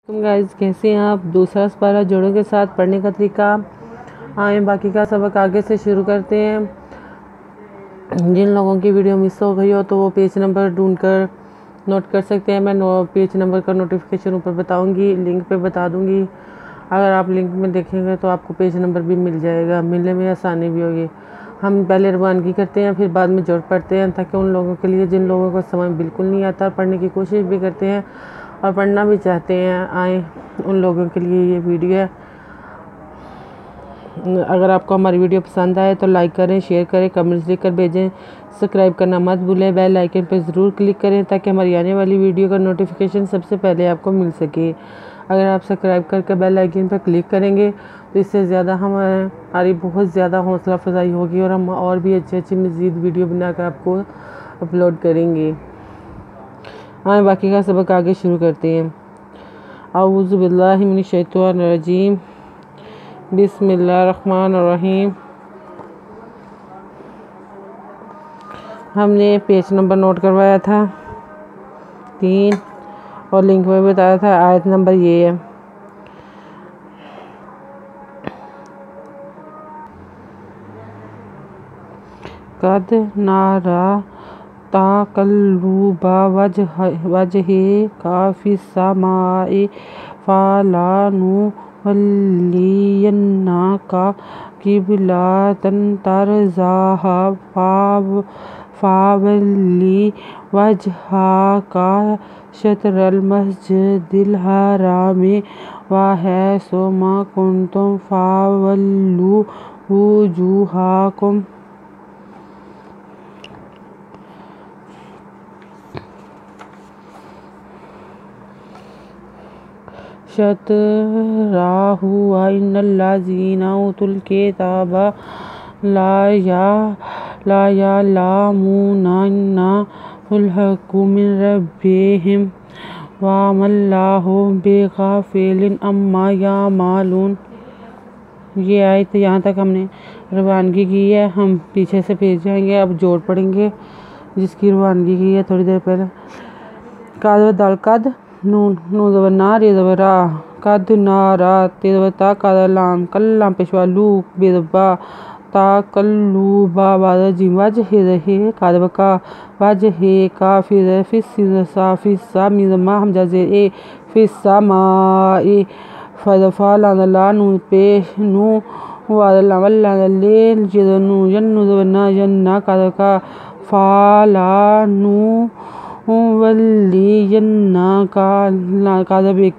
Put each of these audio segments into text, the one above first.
तुम गाइस कैसे हैं आप। दूसरा पारा जोड़ों के साथ पढ़ने का तरीका। आए बाकी का सबक आगे से शुरू करते हैं। जिन लोगों की वीडियो मिस हो गई हो तो वो पेज नंबर ढूंढकर नोट कर सकते हैं। मैं पेज नंबर का नोटिफिकेशन ऊपर बताऊंगी, लिंक पे बता दूंगी। अगर आप लिंक में देखेंगे तो आपको पेज नंबर भी मिल जाएगा, मिलने में आसानी भी होगी। हम पहले रवानगी करते हैं, फिर बाद में जोड़ पढ़ते हैं, ताकि उन लोगों के लिए जिन लोगों को समझ बिल्कुल नहीं आता, पढ़ने की कोशिश भी करते हैं और पढ़ना भी चाहते हैं, आए उन लोगों के लिए ये वीडियो है। अगर आपको हमारी वीडियो पसंद आए तो लाइक करें, शेयर करें, कमेंट्स लिखकर भेजें। सब्सक्राइब करना मत भूलें, बेल आइकन पर ज़रूर क्लिक करें ताकि हमारी आने वाली वीडियो का नोटिफिकेशन सबसे पहले आपको मिल सके। अगर आप सब्सक्राइब करके बेल आइकन पर क्लिक करेंगे तो इससे ज़्यादा हमारी बहुत ज़्यादा हौसला अफजाई होगी और हम और भी अच्छी मज़ीद वीडियो बनाकर आपको अपलोड करेंगे। हाँ, बाकी का सबक आगे शुरू करते हैं। औज़ु बिल्लाहि मिनश शैतानिर रजीम, बिस्मिल्लाहिर्रहमानिर्रहीम। हमने पेज नंबर नोट करवाया था 3 और लिंक में बताया था। आयत नंबर ये है। कद नारा ताकल्लुबा वजहे काफिस समाए फलानुवल्लियन्नाका किबलातन तरज़ाहा फावल्ली वजहाका शत्रल मस्जिदिल हरामी वहैसुमा कुंतुम फावल्लू वुजूहाकुम। शतराहु इन्नल्लज़ीना उतुल किताबा ला यअलमूना अन्नहुल हक़्क़ु मिन रब्बिहिम वमल्लाहु बिगाफिलिन अम्मा यअमलून। ये आयत यहाँ तक हमने रवानगी की है। हम पीछे से पेज जाएंगे, अब जोड़ पढ़ेंगे जिसकी रवानगी की है थोड़ी देर पहले। कद दल कद नूज़वना रेज़वरा कद नारा तेज़वता कदलाम कल्लाम पेशवा लू बेदबा ता कल्लू बाबा जिवाज हे कदबका वाज हे का फिसा मिज़मा हमजाजे ए फिसा मा ए फदफा लाला नू पे नू वाला वल्ला ले जदनु जन्नुज़वना जन्ना कदका फाला नू वल्लियन्ना का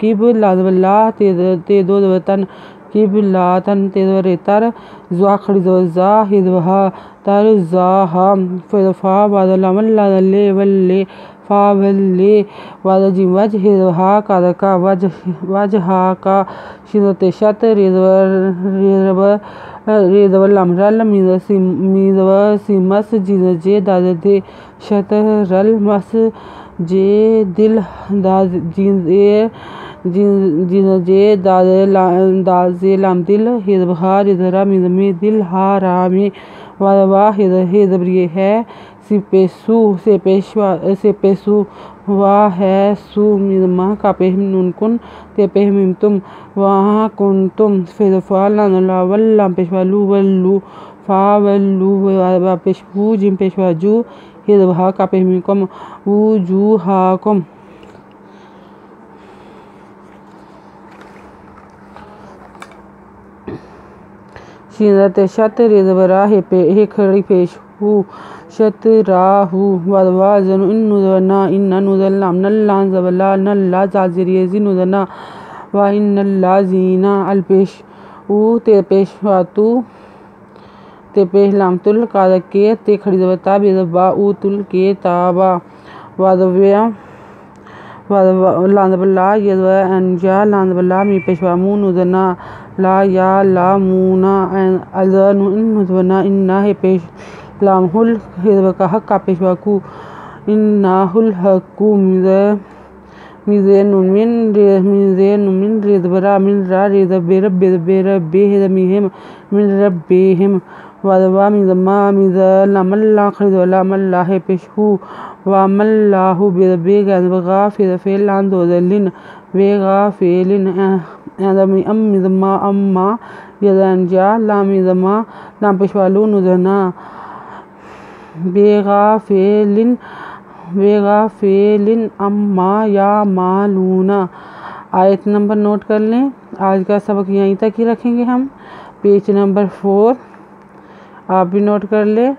किब लादवल्ला ते दो दवतन किब लातन ते रेतर ज़ाखड़ी ज़ा हिदवहा तर ज़ाहा फदफा वादला वल्ला ले वल्ले फावल्ले वादजी वज हिदवहा कादका वजहा का शिदते शत रेदवर लमरल मीदव सिमस जिनजे दादे शतरल मस जे दिल जिनजे दाजे लाम दिल हिदबहा रिदरा मिदमे दिल हारामे वादवा हिदबरी है सेपेसु वा है सु मिदमा का पेहम नुनकुन ते पेहमिम तुम वहाँ कुन तुम फिदफाला वल्ला पेशवालू वल्लू फावल्लू वा पेशवू जिम पेशवाजू हिदबहा का पेहमिकम वुजूहाकुम। शिनते शत रेज़वरा हे खड़ी पेश हु शतराहु वदवा जनु इन्नुज़वना इन्ना नुज़ल्लाम नल्लान ज़वला नल्ला जाज़रियज़ी नुज़ना व इन्नल्लाज़ीना अलपेश उ ते पेशवातु ते पेहलाम तुल कादके ते खड़ी ज़वता बेदबा उ तुल के ताबा वादव्या लांदबला यदवा अंजा लांदबला मी पेशवामू नुज़ना ला या ला मूना अज़नु नुज़वना इन्ना हे पेश लामहुल हिदवका हक्का पेशवाकू इन्नाहुल हक्कू मिन रेदबरा मिन रा रेदबेर बेरब्बे हिदमिहिम मिन रब्बिहिम वादवा मिदमा मिदलमल्ला खरिदवला मल्ला हे पेशहू वमल्लाहु बिरब्बिगा फ़िल लांदोदलिन बेगाफिलिन अम्मा अम्मा यदंजा लामिज़मा लाम पेशवालू नुजना बेगाफिलिन अम्मा या मालूना। आयत नंबर नोट कर लें। आज का सबक यहीं तक ही रखेंगे हम। पेज नंबर 4 आप भी नोट कर लें।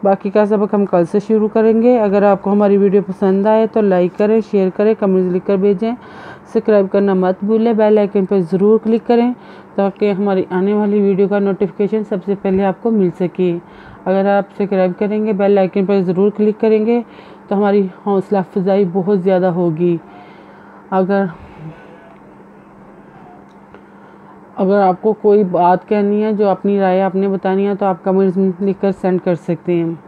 बाकी का सबक हम कल से शुरू करेंगे। अगर आपको हमारी वीडियो पसंद आए तो लाइक करें, शेयर करें, कमेंट्स लिख कर भेजें। सब्सक्राइब करना मत भूलें, बेल आइकन पर ज़रूर क्लिक करें ताकि हमारी आने वाली वीडियो का नोटिफिकेशन सबसे पहले आपको मिल सके। अगर आप सब्सक्राइब करेंगे, बेल आइकन पर ज़रूर क्लिक करेंगे तो हमारी हौसला अफजाई बहुत ज़्यादा होगी। अगर आपको कोई बात कहनी है, जो अपनी राय आपने बतानी है, तो आप कमेंट्स में लिख कर सेंड कर सकते हैं,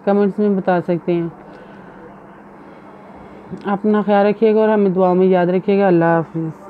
कमेंट्स में बता सकते हैं। अपना ख्याल रखिएगा और हमें दुआ में याद रखिएगा। अल्लाह हाफिज़।